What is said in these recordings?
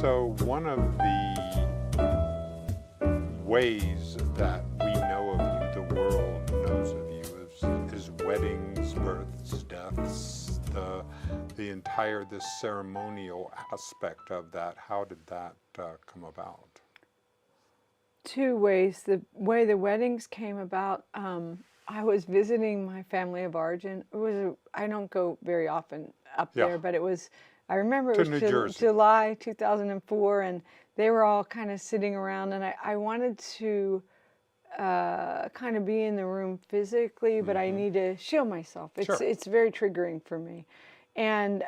So one of the ways that we know of you, the world knows of you, is weddings, births, deaths, this ceremonial aspect of that. How did that come about? Two ways. The way the weddings came about, I was visiting my family of origin. I don't go very often up Yeah. there, but I remember it To was New Jersey. July 2004, and they were all kind of sitting around, and I wanted to kind of be in the room physically, but I need to shield myself. Sure. It's very triggering for me. And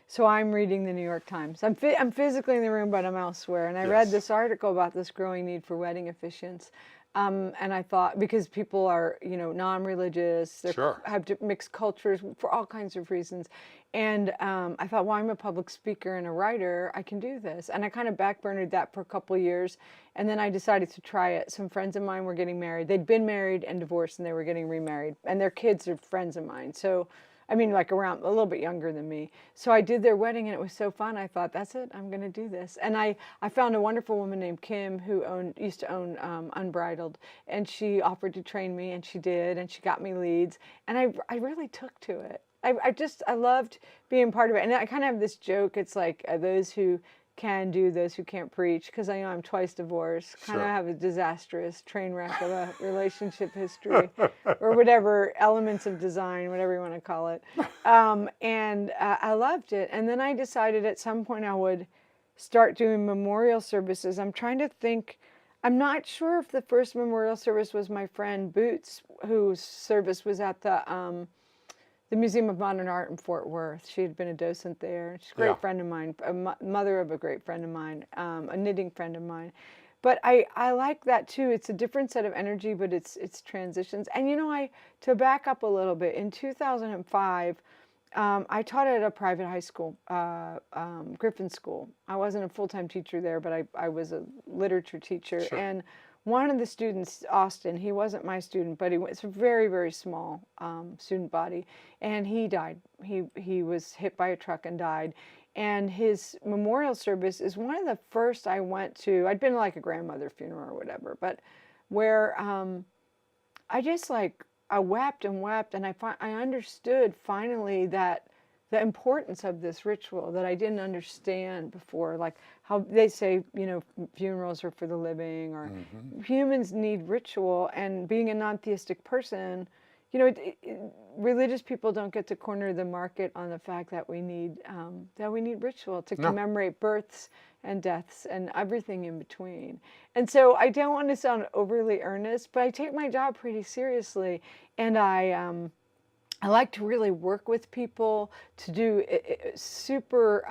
so I'm reading the New York Times. I'm physically in the room, but I'm elsewhere. And I read this article about this growing need for wedding officiants. And I thought, because people are, non-religious, they Sure. have mixed cultures for all kinds of reasons. And I thought, well, I'm a public speaker and a writer. I can do this. And I kind of backburnered that for a couple of years. And then I decided to try it. Some friends of mine were getting married. They'd been married and divorced, and they were getting remarried. And their kids are friends of mine. So I mean, like around a little bit younger than me. So I did their wedding, and it was so fun. I thought, that's it, I'm going to do this. And I found a wonderful woman named Kim who used to own Unbridled, and she offered to train me, and she did, and she got me leads, and I really took to it. I loved being part of it. And I kind of have this joke. It's like those who can do, those who can't preach, because I know I'm twice divorced, kind of have a disastrous train wreck of a relationship history, or whatever, elements of design, whatever you want to call it. And I loved it. And then I decided at some point I would start doing memorial services. I'm trying to think, I'm not sure if the first memorial service was my friend Boots, whose service was at the Museum of Modern Art in Fort Worth. She had been a docent there. She's a great friend of mine, mother of a great friend of mine, a knitting friend of mine. But I like that too. It's a different set of energy, but it's transitions. And to back up a little bit, in 2005, I taught at a private high school, Griffin School. I wasn't a full-time teacher there, but I was a literature teacher. Sure. And one of the students, Austin, he wasn't my student, but it's a very, very small student body, and he died. He was hit by a truck and died. And his memorial service is one of the first I went to. I'd been to like a grandmother funeral or whatever, but where I just I wept and wept, and I understood finally that the importance of this ritual that I didn't understand before, like how they say, funerals are for the living, or humans need ritual. And being a non-theistic person, religious people don't get to corner the market on the fact that we need ritual to commemorate births and deaths and everything in between. And so I don't want to sound overly earnest, but I take my job pretty seriously, and I like to really work with people to do super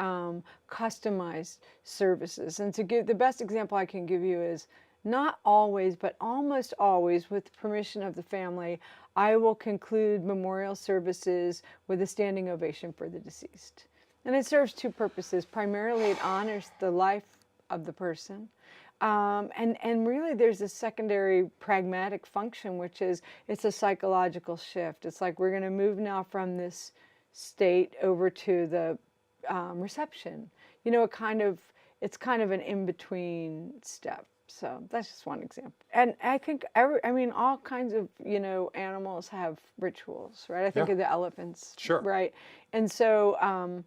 customized services. And to give the best example I can give you is, not always, but almost always, with permission of the family, I will conclude memorial services with a standing ovation for the deceased. And it serves two purposes. Primarily, it honors the life of the person. And really there's a secondary pragmatic function, which is it's a psychological shift. It's like we're going to move now from this state over to the reception. It's kind of an in-between step. So that's just one example. And I think all kinds of animals have rituals, right? I think of the elephants, right? And so I'm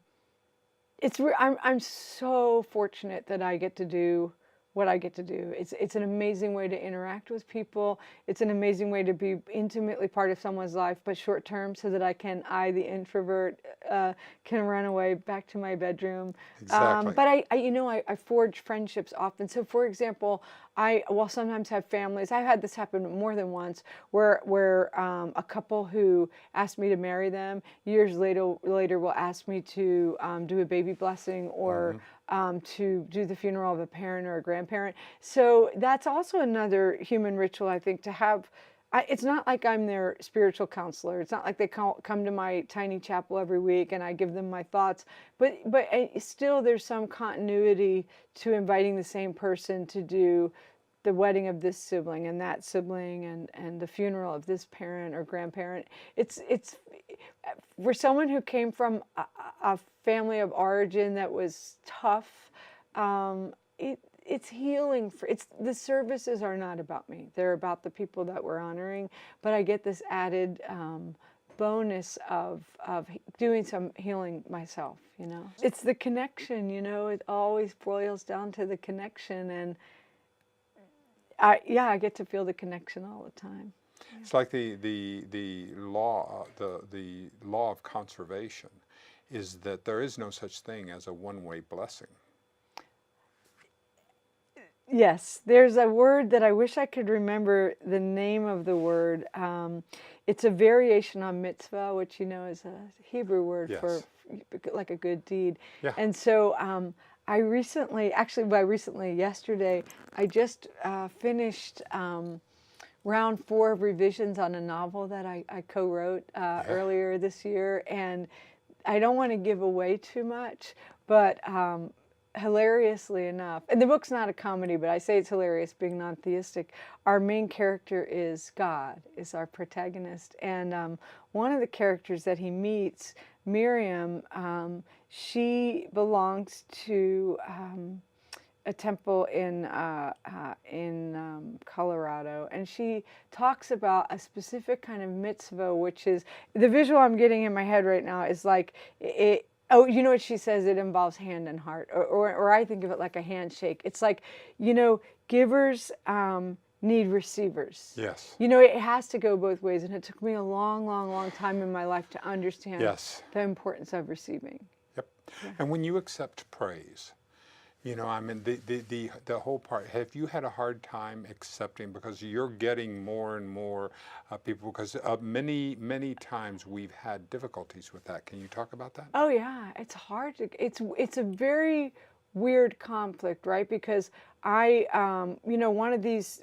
so fortunate that I get to do what I get to do. It's an amazing way to interact with people. It's an amazing way to be intimately part of someone's life, but short term, so that I, the introvert, can run away back to my bedroom. Exactly. But I forge friendships often. So for example, I will sometimes have families. I've had this happen more than once, where a couple who asked me to marry them years later will ask me to do a baby blessing, or to do the funeral of a parent or a grandparent. So that's also another human ritual, I think, to have. It's not like I'm their spiritual counselor. It's not like they come to my tiny chapel every week and I give them my thoughts. But still, there's some continuity to inviting the same person to do the wedding of this sibling and that sibling, and the funeral of this parent or grandparent. It's for someone who came from a family of origin that was tough, it's healing. The services are not about me. They're about the people that we're honoring. But I get this added bonus of doing some healing myself. It's the connection. It always boils down to the connection, and I get to feel the connection all the time. It's like the law of conservation is that there is no such thing as a one-way blessing. Yes, there's a word that I wish I could remember the name of the word. It's a variation on mitzvah, which is a Hebrew word for like a good deed. Yeah. And so I recently, yesterday, I just finished round 4 of revisions on a novel that I co-wrote earlier this year. And I don't want to give away too much, but hilariously enough, and the book's not a comedy, but I say it's hilarious being non-theistic, our main character is God, is our protagonist. And one of the characters that he meets, Miriam, she belongs to a temple in Colorado, and she talks about a specific kind of mitzvah, which is, the visual I'm getting in my head right now is like it. Oh, you know what she says? It involves hand and heart, or I think of it like a handshake. It's like, givers need receivers. Yes. It has to go both ways, and it took me a long, long, long time in my life to understand the importance of receiving. Yep. Yeah. And when you accept praise, the whole part, have you had a hard time accepting, because you're getting more and more people, because many times we've had difficulties with that. Can you talk about that? Oh yeah, it's hard it's a very weird conflict, right? Because one of these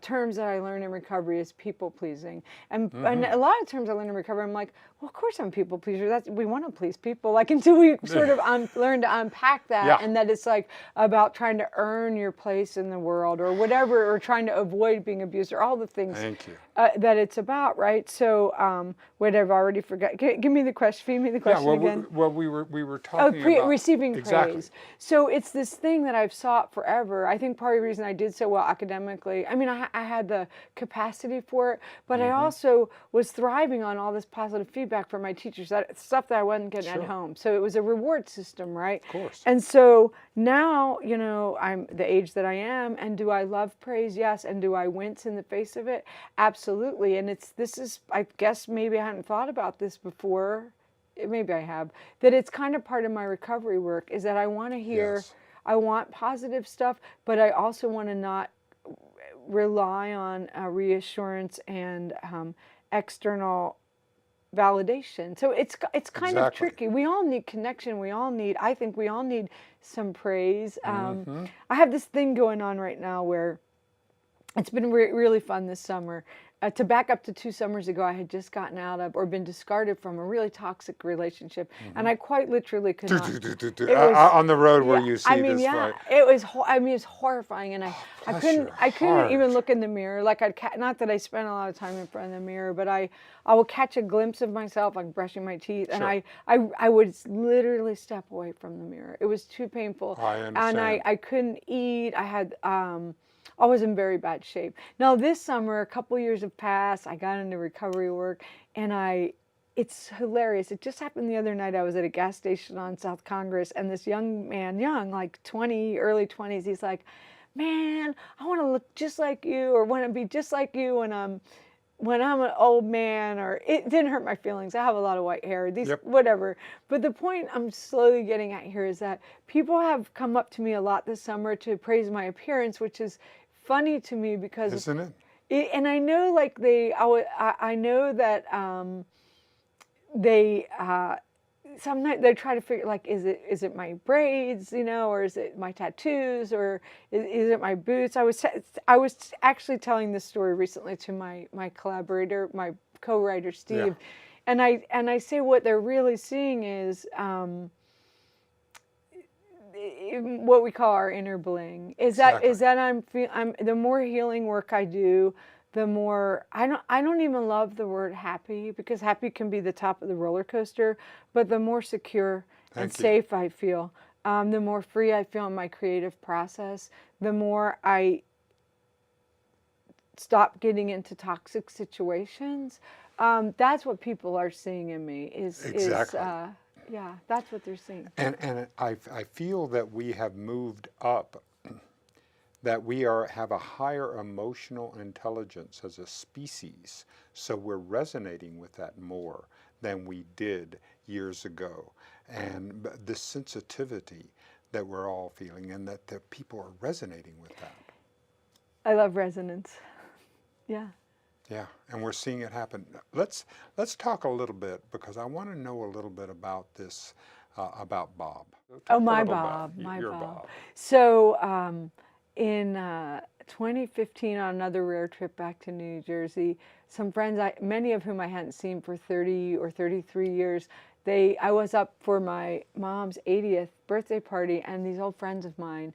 terms that I learned in recovery is people pleasing, and a lot of terms I learned in recovery, I'm like, well, of course I'm a people pleaser. We want to please people, like, until we sort of learn to unpack that, and that it's like about trying to earn your place in the world or whatever, or trying to avoid being abused, or all the things that it's about, right? So whatever, I already forgot. Give me the question. Feed me the question again. Well, we were talking about receiving praise. So it's this thing that I've sought forever. I think part of the reason I did so well academically, I mean, I had the capacity for it, but I also was thriving on all this positive feedback from my teachers, stuff that I wasn't getting at home. So it was a reward system, right? Of course. And so now, I'm the age that I am, and do I love praise? Yes. And do I wince in the face of it? Absolutely. And this is, I guess maybe I hadn't thought about this before. Maybe I have. That it's kind of part of my recovery work, is that I want to hear, I want positive stuff, but I also want to not rely on reassurance and external validation. So it's kind of tricky. We all need connection. I think we all need some praise. I have this thing going on right now where it's been really fun this summer. To back up to 2 summers ago, I had just gotten out of, or been discarded from, a really toxic relationship, and I quite literally could not. On the road where you see this fight. It was horrifying, and I couldn't even look in the mirror. Like, not that I spent a lot of time in front of the mirror, but I would catch a glimpse of myself, like brushing my teeth, and I would literally step away from the mirror. It was too painful. I understand. And I couldn't eat. I was in very bad shape. Now this summer, a couple years have passed, I got into recovery work, and it's hilarious. It just happened the other night. I was at a gas station on South Congress, and this young man, like 20, early 20s, he's like, man, I want to look just like you, or want to be just like you when I'm an old man. Or it didn't hurt my feelings. I have a lot of white hair, whatever. But the point I'm slowly getting at here is that people have come up to me a lot this summer to praise my appearance, which is funny to me, because isn't it? And I know, like, I know that they sometimes they try to figure, like, is it my braids, or is it my tattoos, or is it my boots? I was actually telling this story recently to my collaborator, my co-writer Steve, and I say what they're really seeing is what we call our inner bling. Is that I'm the more healing work I do, the more I don't even love the word happy, because happy can be the top of the roller coaster, but the more secure and safe I feel, the more free I feel in my creative process, the more I stop getting into toxic situations. That's what people are seeing in me. Exactly. Yeah, that's what they're seeing. And I feel that we have moved up, that we have a higher emotional intelligence as a species, so we're resonating with that more than we did years ago. And this sensitivity that we're all feeling, and that the people are resonating with that. I love resonance. Yeah. Yeah, and we're seeing it happen. Let's talk a little bit, because I want to know a little bit about this, about Bob. So Oh, talk a my little Bob, about my your Bob. So in 2015, on another rare trip back to New Jersey, some friends, many of whom I hadn't seen for 30 or 33 years, I was up for my mom's 80th birthday party, and these old friends of mine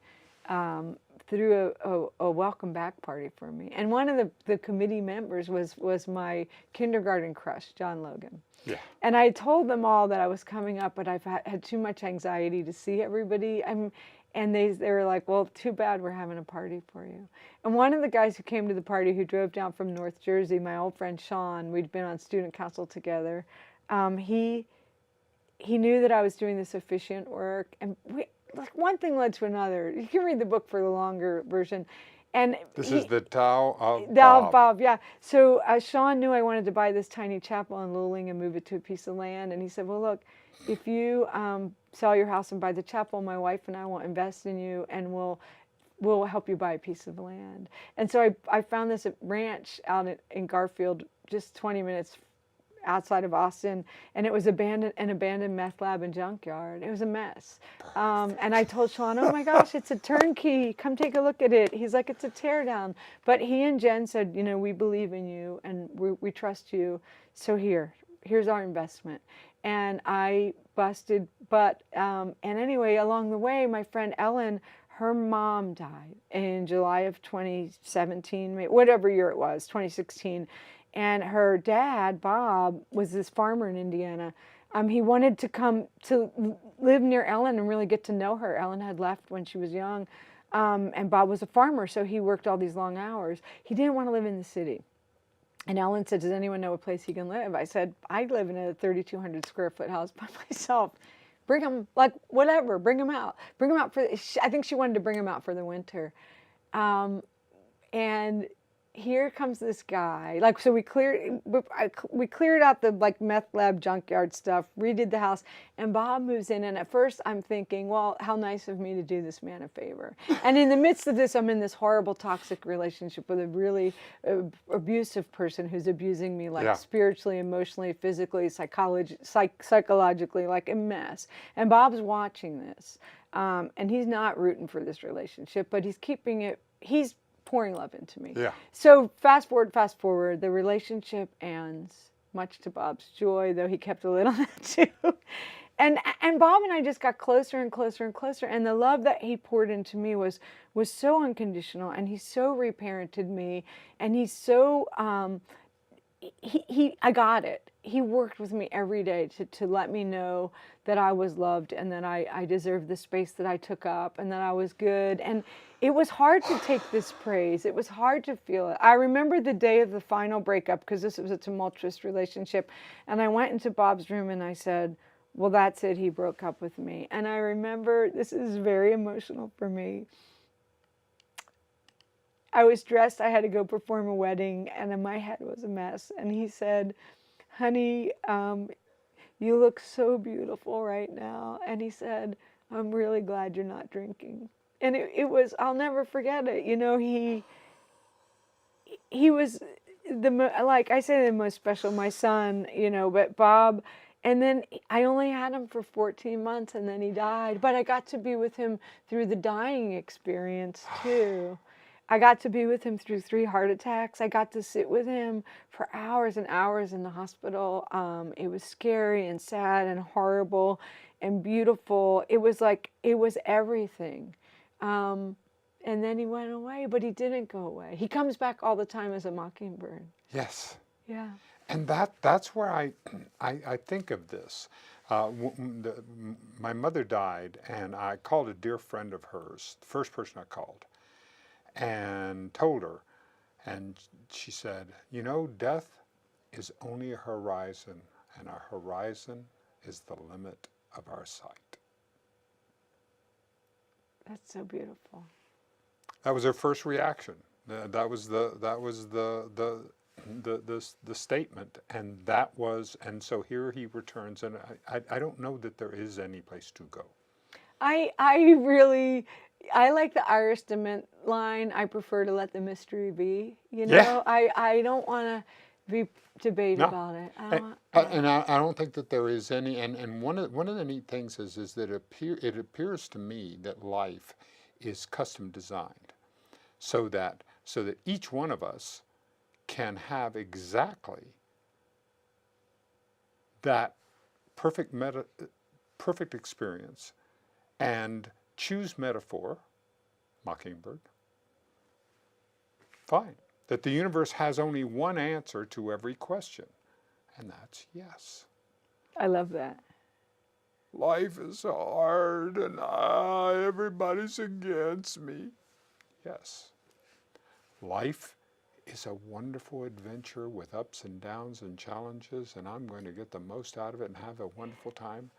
threw a welcome back party for me. And one of the committee members was my kindergarten crush, John Logan. Yeah. And I told them all that I was coming up, but I've had too much anxiety to see everybody. And they were like, well, too bad, we're having a party for you. And one of the guys who came to the party, who drove down from North Jersey, my old friend Sean, we'd been on student council together, he knew that I was doing this officiant work. And like one thing led to another. You can read the book for the longer version. And This is the Tao of Bob, yeah. So Sean knew I wanted to buy this tiny chapel in Luling and move it to a piece of land. And he said, well, look, if you sell your house and buy the chapel, my wife and I will invest in you, and we'll help you buy a piece of land. And so I found this ranch out in Garfield, just 20 minutes outside of Austin, and it was an abandoned meth lab and junkyard. It was a mess. And I told Sean, oh my gosh, it's a turnkey. Come take a look at it. He's like, it's a teardown. But he and Jen said, you know, we believe in you and we trust you. So here's our investment. And I busted butt. And anyway, along the way, my friend Ellen, her mom died in July of 2017, whatever year it was, 2016. And her dad, Bob, was this farmer in Indiana. He wanted to come to live near Ellen and really get to know her. Ellen had left when she was young, and Bob was a farmer, so he worked all these long hours. He didn't want to live in the city. And Ellen said, does anyone know a place he can live? I said, I live in a 3,200 square foot house by myself. Bring him, like, whatever, bring him out. Bring him out I think she wanted to bring him out for the winter. And here comes this guy. Like, so we cleared out the like meth lab junkyard stuff, redid the house, and Bob moves in. And at first I'm thinking, well, how nice of me to do this man a favor. And in the midst of this, I'm in this horrible toxic relationship with a really abusive person who's abusing me, like spiritually, emotionally, physically, psychologically, like a mess. And Bob's watching this, and he's not rooting for this relationship, but he's keeping it. He's pouring love into me. Yeah. So fast forward, the relationship ends, much to Bob's joy, though he kept a lid on that too. And Bob and I just got closer and closer and closer. And the love that he poured into me was so unconditional. And he so reparented me. And he's so I got it. He worked with me every day to let me know that I was loved and that I deserved the space that I took up and that I was good. And it was hard to take this praise. It was hard to feel it. I remember the day of the final breakup, because this was a tumultuous relationship. And I went into Bob's room and I said, well, that's it. He broke up with me. And I remember, this is very emotional for me, I was dressed, I had to go perform a wedding, and in my head was a mess. And he said, honey, you look so beautiful right now. And he said, I'm really glad you're not drinking. And it was, I'll never forget it. You know, he was like I say, the most special, my son, you know, but Bob, and then I only had him for 14 months and then he died. But I got to be with him through the dying experience too. I got to be with him through 3 heart attacks. I got to sit with him for hours and hours in the hospital. It was scary and sad and horrible and beautiful. It was like, it was everything. And then he went away, but he didn't go away. He comes back all the time as a mockingbird. Yes. Yeah. And that's where I think of this. My mother died, and I called a dear friend of hers, the first person I called, and told her, and she said, you know, death is only a horizon, and our horizon is the limit of our sight. That's so beautiful. That was her first reaction. That was the statement, and so here he returns, and I don't know that there is any place to go. I like the Iris Dement line. I prefer to let the mystery be. You know, Yeah. I don't want to be debate No. about it. And I don't think that there is any. And one of the neat things is that it appears to me that life is custom designed, so that each one of us can have exactly that perfect experience, and choose metaphor, mockingbird. Fine. That the universe has only one answer to every question, and that's yes. I love that. Life is hard, and everybody's against me. Yes. Life is a wonderful adventure with ups and downs and challenges, and I'm going to get the most out of it and have a wonderful time.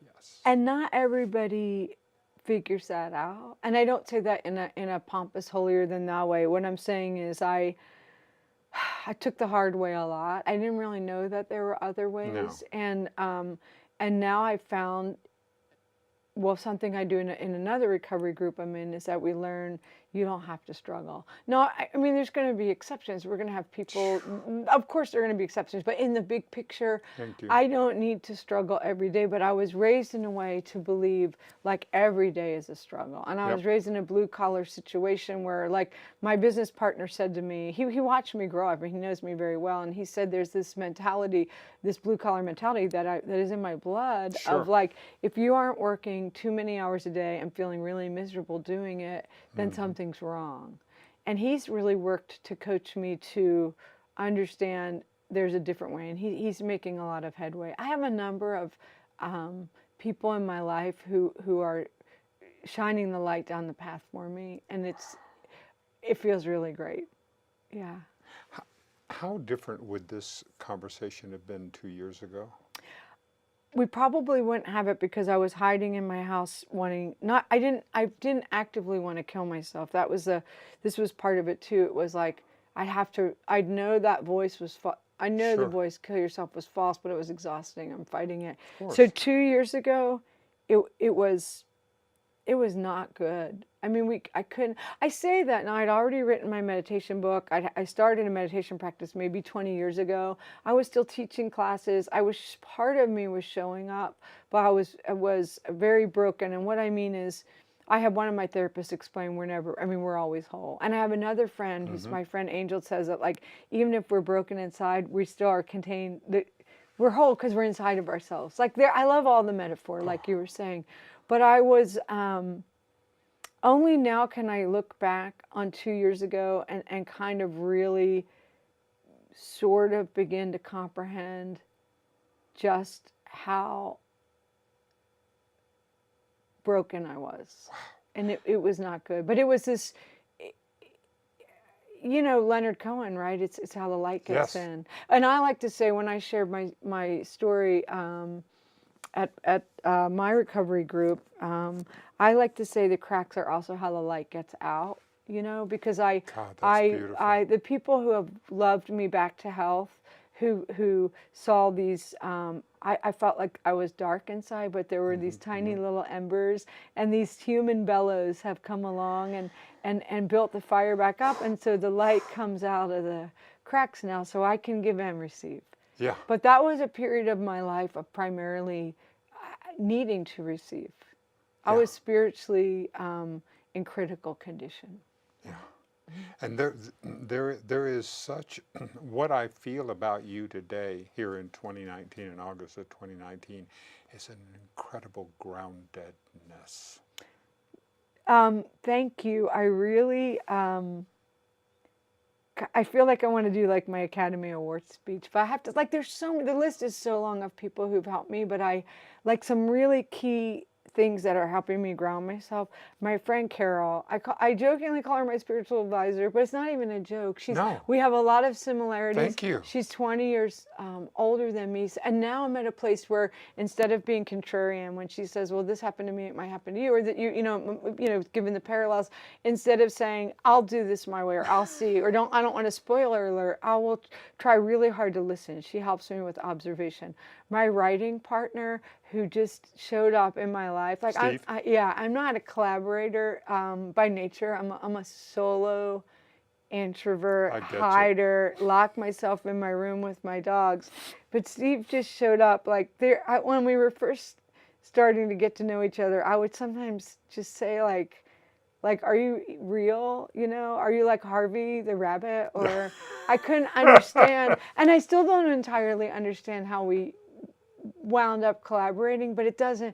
Yes. And not everybody figures that out. And I don't say that in a pompous, holier than thou way. What I'm saying is I took the hard way a lot. I didn't really know that there were other ways. No. And now I found, well, something I do in another recovery group I'm in is that we learn you don't have to struggle. No, I mean, there's going to be exceptions. We're going to have people, of course there are going to be exceptions, but in the big picture, Thank you. I don't need to struggle every day, but I was raised in a way to believe like every day is a struggle. And I was raised in a blue collar situation where like my business partner said to me, he watched me grow up, and he knows me very well, and he said there's this mentality, this blue collar mentality that is in my blood. Sure. Of like, if you aren't working too many hours a day and feeling really miserable doing it, then something's wrong. And he's really worked to coach me to understand there's a different way, and he's making a lot of headway. I have a number of people in my life who are shining the light down the path for me, and it feels really great. Yeah. How different would this conversation have been 2 years ago? We probably wouldn't have it because I was hiding in my house wanting I didn't actively want to kill myself. This was part of it too. It was like I know that voice was I know the voice kill yourself was false, but it was exhausting. I'm fighting it. So 2 years ago, it was not good. I mean, I couldn't. I say that now. I'd already written my meditation book. I started a meditation practice maybe 20 years ago. I was still teaching classes. Part of me was showing up, but I was very broken. And what I mean is, I had one of my therapists explain we're always whole. And I have another friend who's my friend Angel, says that like, even if we're broken inside, we still are contained. We're whole because we're inside of ourselves. Like I love all the metaphor, like you were saying. But I was, only now can I look back on 2 years ago and kind of really sort of begin to comprehend just how broken I was. And it was not good. But it was this, you know, Leonard Cohen, right? It's how the light gets in. And I like to say, when I shared my story at my recovery group, I like to say the cracks are also how the light gets out, you know, because the people who have loved me back to health, who saw these, I felt like I was dark inside, but there were these tiny little embers, and these human bellows have come along and built the fire back up, and so the light comes out of the cracks now, so I can give and receive. Yeah. But that was a period of my life of primarily needing to receive. I was spiritually in critical condition. Yeah. And there is such, what I feel about you today here in 2019, in August of 2019, is an incredible groundedness. Thank you. I really, I feel like I want to do like my Academy Awards speech, but I have to, like, there's so many, the list is so long of people who've helped me, but I like some really key things that are helping me ground myself. My friend Carol, I jokingly call her my spiritual advisor, but it's not even a joke. No. We have a lot of similarities. Thank you. She's 20 years older than me, and now I'm at a place where instead of being contrarian, when she says, "Well, this happened to me, it might happen to you," or that you know, given the parallels, instead of saying, "I'll do this my way," or "I'll see," or I don't want a spoiler alert, I will try really hard to listen. She helps me with observation. My writing partner, who just showed up in my life, like I'm not a collaborator by nature. I'm a solo introvert, hider, lock myself in my room with my dogs. But Steve just showed up like when we were first starting to get to know each other. I would sometimes just say like, are you real? You know, are you like Harvey the rabbit? Or I couldn't understand, and I still don't entirely understand how we wound up collaborating, but it doesn't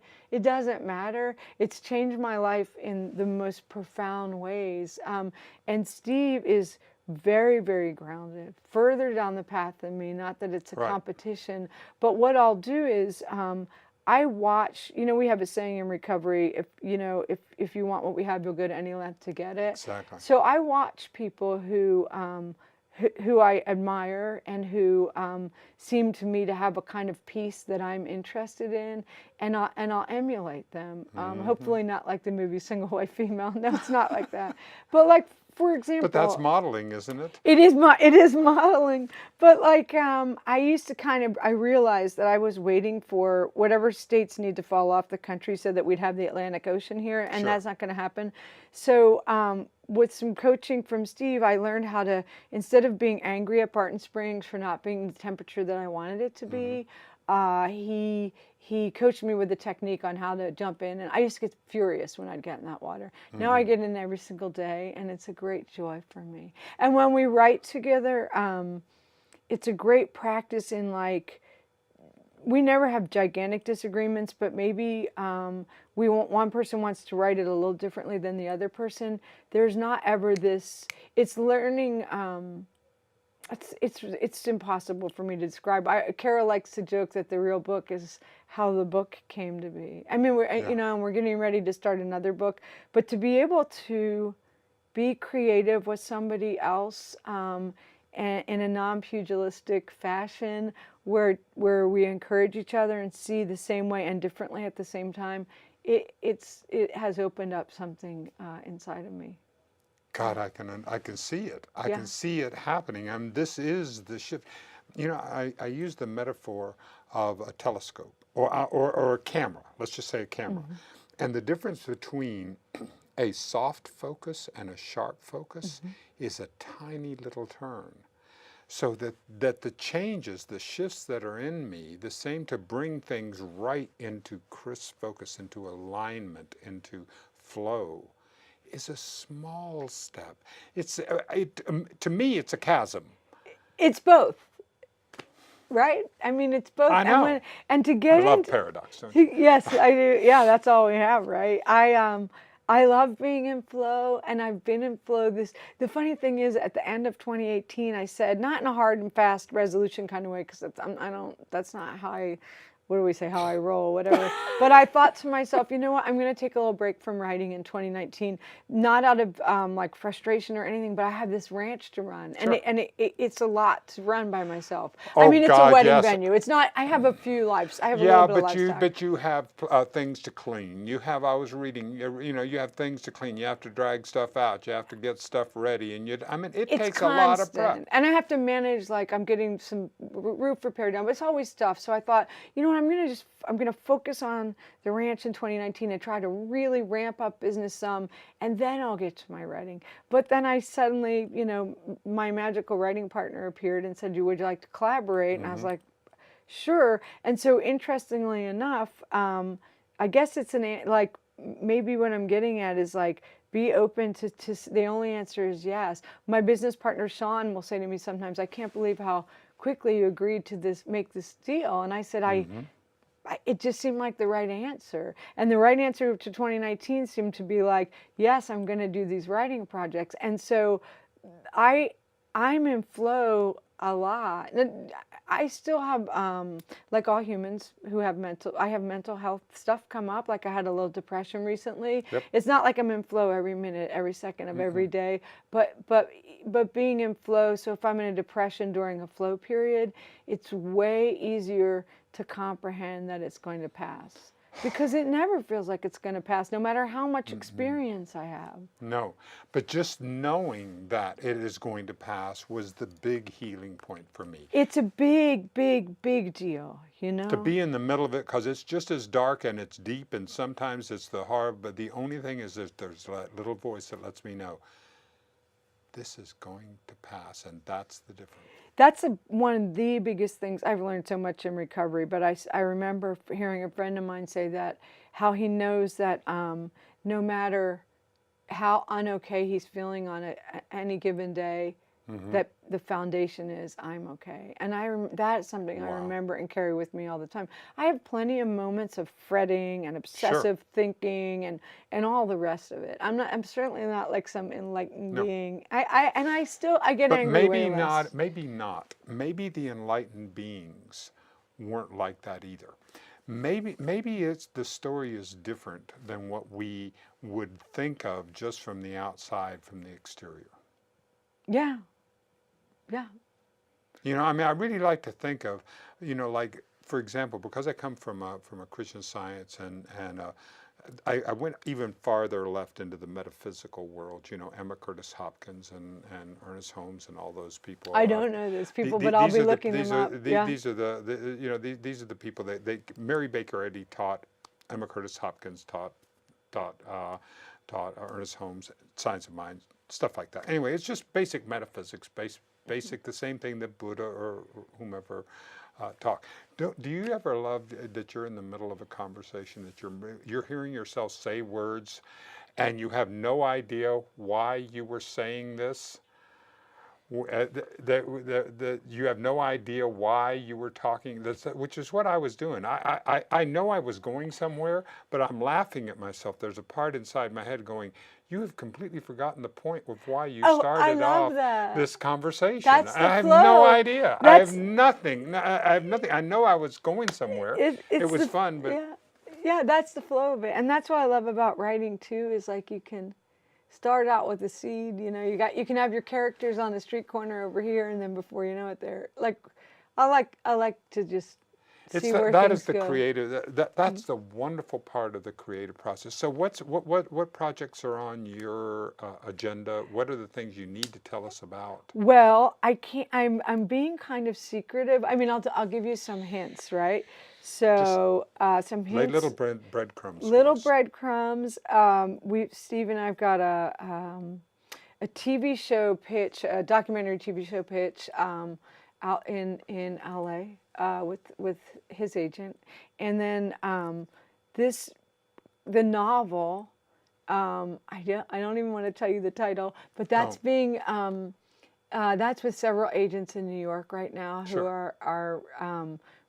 matter. It's changed my life in the most profound ways. And Steve is very, very grounded, further down the path than me. Not that it's a competition, but what I'll do is I watch. You know, we have a saying in recovery: if you want what we have, you'll go to any length to get it. Exactly. So I watch people who I admire and who seem to me to have a kind of peace that I'm interested in, and I'll emulate them. Hopefully not like the movie Single White Female. No, it's not like that. But like, for example. But that's modeling, isn't it? It is modeling. But like, I realized that I was waiting for whatever states need to fall off the country so that we'd have the Atlantic Ocean here, and that's not going to happen. So with some coaching from Steve, I learned how to, instead of being angry at Barton Springs for not being the temperature that I wanted it to be, he coached me with a technique on how to jump in, and I used to get furious when I'd get in that water. Now I get in every single day, and it's a great joy for me. And when we write together, it's a great practice in like, we never have gigantic disagreements, but maybe one person wants to write it a little differently than the other person. There's not ever this. It's learning. It's impossible for me to describe. Kara likes to joke that the real book is how the book came to be. I mean, we're getting ready to start another book, but to be able to be creative with somebody else. And in a non-pugilistic fashion, where we encourage each other and see the same way and differently at the same time, it has opened up something inside of me. God, I can see it. I can see it happening. I mean, this is the shift. You know, I use the metaphor of a telescope or a camera. Let's just say a camera, and the difference between a soft focus and a sharp focus is a tiny little turn. So that the changes, the shifts that are in me, the same to bring things right into crisp focus, into alignment, into flow, is a small step. To me, it's a chasm. It's both. Right? I mean, it's both. I know. And to get I love paradox, don't you? Yes, I do. Yeah, that's all we have, right? I love being in flow, and I've been in flow. The funny thing is, at the end of 2018, I said, not in a hard and fast resolution kind of way, because that's not how how I roll, whatever. But I thought to myself, you know what, I'm going to take a little break from writing in 2019, not out of like frustration or anything, but I have this ranch to run, and it's a lot to run by myself. Oh, I mean, it's God, a wedding yes. venue. It's not. I have a few lives. I have a little bit of lifestyle. But you have things to clean. I was reading. You have things to clean. You have to drag stuff out. You have to get stuff ready, and it takes a lot of prep. And I have to manage. Like, I'm getting some roof repair done, but it's always stuff. So I thought, you know what, I'm going to focus on the ranch in 2019 and try to really ramp up business some, and then I'll get to my writing. But then I suddenly, my magical writing partner appeared and said, would you like to collaborate? And I was like, sure. And so interestingly enough, I guess it's like, maybe what I'm getting at is like, be open to the only answer is yes. My business partner, Sean, will say to me sometimes, I can't believe how quickly you agreed to make this deal. And I said, it just seemed like the right answer. And the right answer to 2019 seemed to be like, yes, I'm going to do these writing projects. And so I I'm in flow a lot. I still have, like all humans who have I have mental health stuff come up. Like I had a little depression recently. Yep. It's not like I'm in flow every minute, every second of every day, but being in flow. So if I'm in a depression during a flow period, it's way easier to comprehend that it's going to pass. Because it never feels like it's going to pass, no matter how much experience I have. No, but just knowing that it is going to pass was the big healing point for me. It's a big, big, big deal, you know? To be in the middle of it, because it's just as dark and it's deep, and sometimes it's the hard, but the only thing is that there's that little voice that lets me know, this is going to pass, and that's the difference. That's one of the biggest things. I've learned so much in recovery, but I remember hearing a friend of mine say that, how he knows that no matter how unokay he's feeling on any given day, that the foundation is, I'm okay. And that's something I remember and carry with me all the time. I have plenty of moments of fretting and obsessive thinking and all the rest of it. I'm certainly not like some enlightened being. I get but angry way less. Maybe not. Maybe the enlightened beings weren't like that either. Maybe the story is different than what we would think of just from the outside, from the exterior. Yeah. Yeah. You know, I mean, I really like to think of, you know, like, for example, because I come from a Christian Science, and I went even farther left into the metaphysical world, you know, Emma Curtis Hopkins and Ernest Holmes and all those people. I don't know those people, but I'll be looking them up. These are these are the people that Mary Baker Eddy taught, Emma Curtis Hopkins taught Ernest Holmes, Science of Mind, stuff like that. Anyway, it's just basic metaphysics, basic, the same thing that Buddha or whomever taught. Do you ever love that you're in the middle of a conversation, that you're hearing yourself say words, and you have no idea why you were saying this? That you have no idea why you were talking, which is what I was doing. I know I was going somewhere, but I'm laughing at myself. There's a part inside my head going, you have completely forgotten the point of why you started off this conversation. That's the I have flow. no idea. I have nothing. I know I was going somewhere. It was fun, but yeah, that's the flow of it, and that's what I love about writing too. Is like you can start out with a seed. You know, you can have your characters on the street corner over here, and then before you know it, they're like, I like to just see where that things is the go. creative. That's the wonderful part of the creative process. So what projects are on your agenda? What are the things you need to tell us about? Well, I can't. I'm being kind of secretive. I mean, I'll give you some hints, right? So some hints. Lay little breadcrumbs. Little breadcrumbs. Steve and I've got a TV show pitch, a documentary TV show pitch out in LA with his agent, and then the novel. I don't even want to tell you the title, but that's being that's with several agents in New York right now who are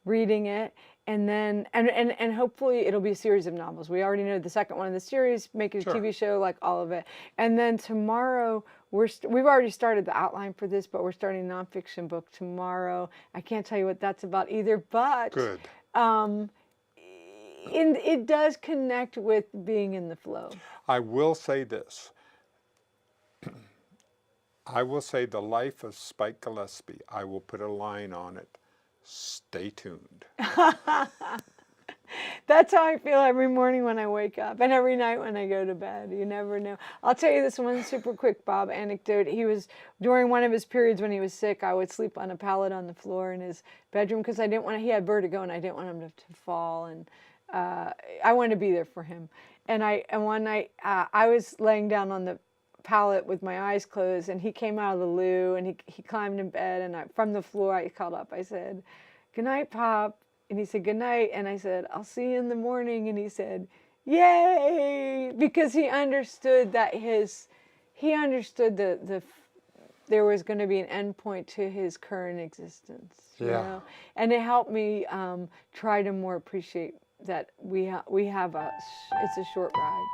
reading it, and then and hopefully it'll be a series of novels. We already know the second one in the series, make it a TV show, like all of it. And then tomorrow we've already started the outline for this, but we're starting a nonfiction book tomorrow. I can't tell you what that's about either, but good. It does connect with being in the flow. I will say this. I will say the life of Spike Gillespie. I will put a line on it. Stay tuned. That's how I feel every morning when I wake up, and every night when I go to bed. You never know. I'll tell you this one super quick Bob anecdote. He was, during one of his periods when he was sick, I would sleep on a pallet on the floor in his bedroom because he had vertigo and I didn't want him to fall, and I wanted to be there for him. And one night I was laying down on the pallet with my eyes closed, and he came out of the loo, and he climbed in bed, and from the floor I called up. I said, "Good night, Pop." And he said, "Good night." And I said, "I'll see you in the morning." And he said, "Yay!" Because he understood that there was going to be an end point to his current existence. You know? And it helped me try to more appreciate that it's a short ride.